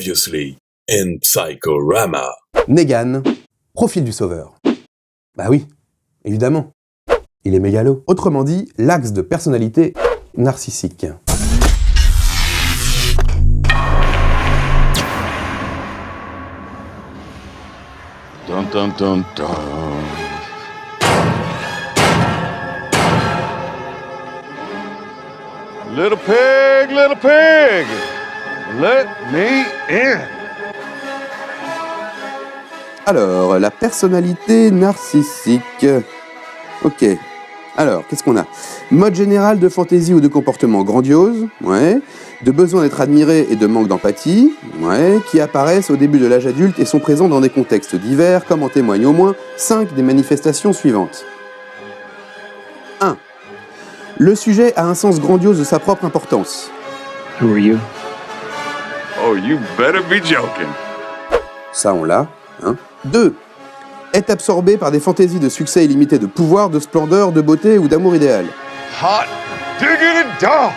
Previously in Psychorama. Negan, profil du sauveur. Bah oui, évidemment. Il est mégalo. Autrement dit, l'axe de personnalité narcissique. Dun dun dun dun. Little pig, let me in. Alors, la personnalité narcissique. Ok. Alors, qu'est-ce qu'on a? Mode général de fantaisie ou de comportement grandiose, ouais. De besoin d'être admiré et de manque d'empathie, ouais. Qui apparaissent au début de l'âge adulte et sont présents dans des contextes divers, comme en témoignent au moins 5 des manifestations suivantes. 1. Le sujet a un sens grandiose de sa propre importance. Who are you? Oh, you better be joking. Ça, on l'a. Hein. 2. Est absorbé par des fantaisies de succès illimité, de pouvoir, de splendeur, de beauté ou d'amour idéal. Hot diggity dog.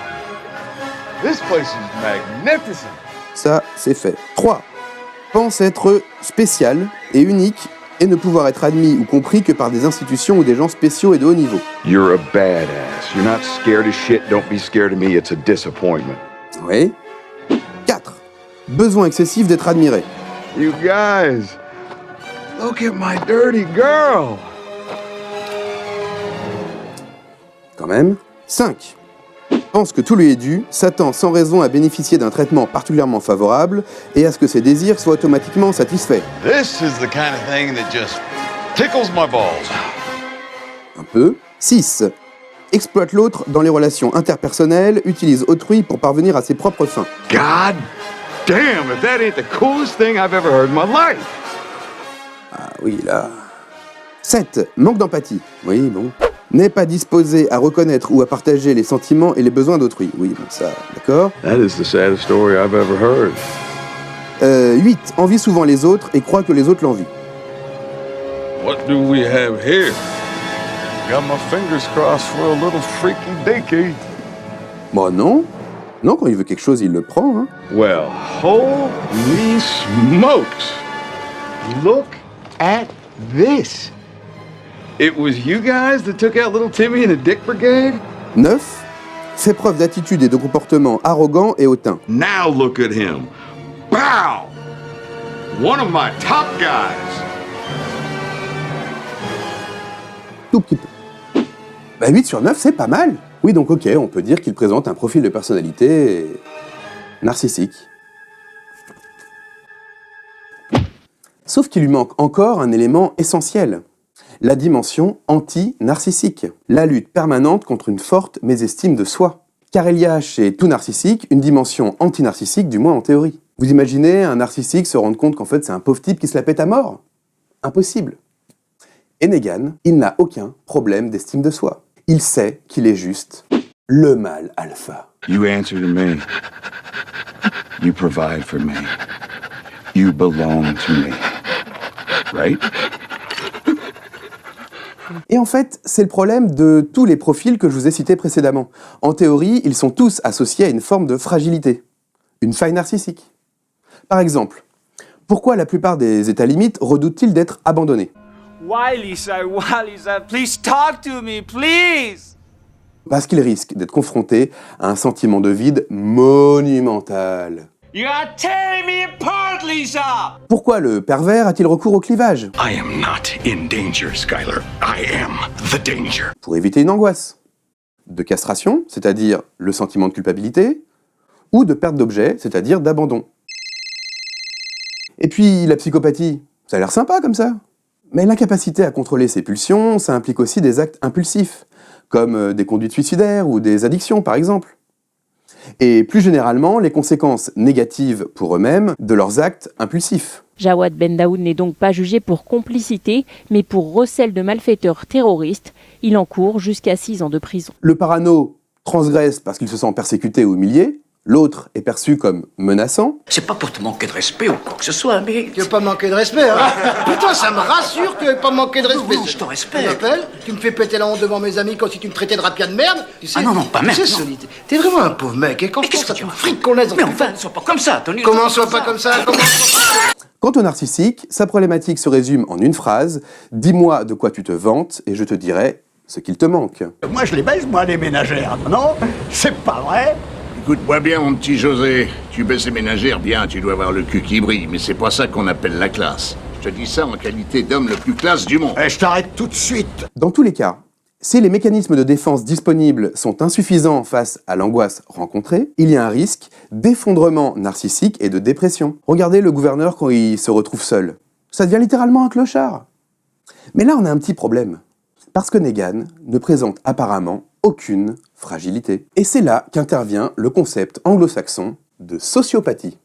This place is magnificent. Ça, c'est fait. 3. Pense être spécial et unique et ne pouvoir être admis ou compris que par des institutions ou des gens spéciaux et de haut niveau. You're a badass. You're not scared of shit. Don't be scared of me. It's a disappointment. Oui. 4. Besoin excessif d'être admiré. You guys, look at my dirty girl. Quand même. 5. Pense que tout lui est dû, s'attend sans raison à bénéficier d'un traitement particulièrement favorable et à ce que ses désirs soient automatiquement satisfaits. This is the kind of thing that just tickles my balls. Un peu. 6. Exploite l'autre dans les relations interpersonnelles, utilise autrui pour parvenir à ses propres fins. God damn, if that ain't the coolest thing I've ever heard in my life. Ah oui, là... 7. Manque d'empathie. Oui, bon. N'est pas disposé à reconnaître ou à partager les sentiments et les besoins d'autrui. Oui, bon, ça, d'accord. That is the saddest story I've ever heard. 8. Envie souvent les autres et croit que les autres l'envient. What do we have here? Got my fingers crossed for a little freaky dinky. Bon, non. Non, quand il veut quelque chose, il le prend, hein. Well, holy smokes! Look at this. It was you guys that took out little Timmy in a dick brigade? 9. Fait preuve d'attitude et de comportement arrogant et hautain. Now look at him. Bow! One of my top guys. Tout petit peu. Bah 8 sur 9, c'est pas mal. Oui, donc ok, on peut dire qu'il présente un profil de personnalité narcissique. Sauf qu'il lui manque encore un élément essentiel. La dimension anti-narcissique. La lutte permanente contre une forte mésestime de soi. Car il y a chez tout narcissique une dimension anti-narcissique, du moins en théorie. Vous imaginez un narcissique se rendre compte qu'en fait c'est un pauvre type qui se la pète à mort? Impossible. Et Negan, il n'a aucun problème d'estime de soi. Il sait qu'il est juste le mâle alpha. You answer to me. You provide for me. You belong to me. Right? Et en fait, c'est le problème de tous les profils que je vous ai cités précédemment. En théorie, ils sont tous associés à une forme de fragilité, une faille narcissique. Par exemple, pourquoi la plupart des états limites redoutent-ils d'être abandonnés? Why, Lisa, please talk to me, please! Parce qu'ils risquent d'être confrontés à un sentiment de vide monumental. You are tearing me apart, Lisa! Pourquoi le pervers a-t-il recours au clivage? I am not in danger, Skyler. I am the danger. Pour éviter une angoisse. De castration, c'est-à-dire le sentiment de culpabilité, ou de perte d'objet, c'est-à-dire d'abandon. Et puis la psychopathie, ça a l'air sympa comme ça. Mais l'incapacité à contrôler ses pulsions, ça implique aussi des actes impulsifs, comme des conduites suicidaires ou des addictions par exemple. Et plus généralement, les conséquences négatives pour eux-mêmes de leurs actes impulsifs. Jawad Ben Daoud n'est donc pas jugé pour complicité, mais pour recel de malfaiteurs terroristes. Il encourt jusqu'à 6 ans de prison. Le parano transgresse parce qu'il se sent persécuté ou humilié, L'autre est perçu comme menaçant. C'est pas pour te manquer de respect ou quoi que ce soit, mais... Tu veux pas manquer de respect, hein? Putain, ça me rassure que tu veux pas manquer de respect. Non, je te respecte. Tu m'appelles? Tu me fais péter la honte devant mes amis comme si tu me traitais de rapia de merde? Tu sais, Ah non, pas même, Tu sais, non. Soli, t'es vraiment un pauvre mec, et quand Mais je qu'est-ce pense à que tu tout vas fric qu'on laisse dans Mais ton enfin, temps. sois pas comme ça, Tony. Comment sois pas comme ça? Quant au narcissique, sa problématique se résume en une phrase. Dis-moi de quoi tu te vantes et je te dirai ce qu'il te manque. Moi, je les baise, moi, les ménagères. Non, c'est pas vrai. Écoute-moi bien, mon petit José. Tu baisses les ménagères, bien, tu dois avoir le cul qui brille, mais c'est pas ça qu'on appelle la classe. Je te dis ça en qualité d'homme le plus classe du monde. Eh, je t'arrête tout de suite. Dans tous les cas, si les mécanismes de défense disponibles sont insuffisants face à l'angoisse rencontrée, il y a un risque d'effondrement narcissique et de dépression. Regardez le gouverneur quand il se retrouve seul. Ça devient littéralement un clochard. Mais là, on a un petit problème. Parce que Negan ne présente apparemment aucune fragilité. Et c'est là qu'intervient le concept anglo-saxon de sociopathie.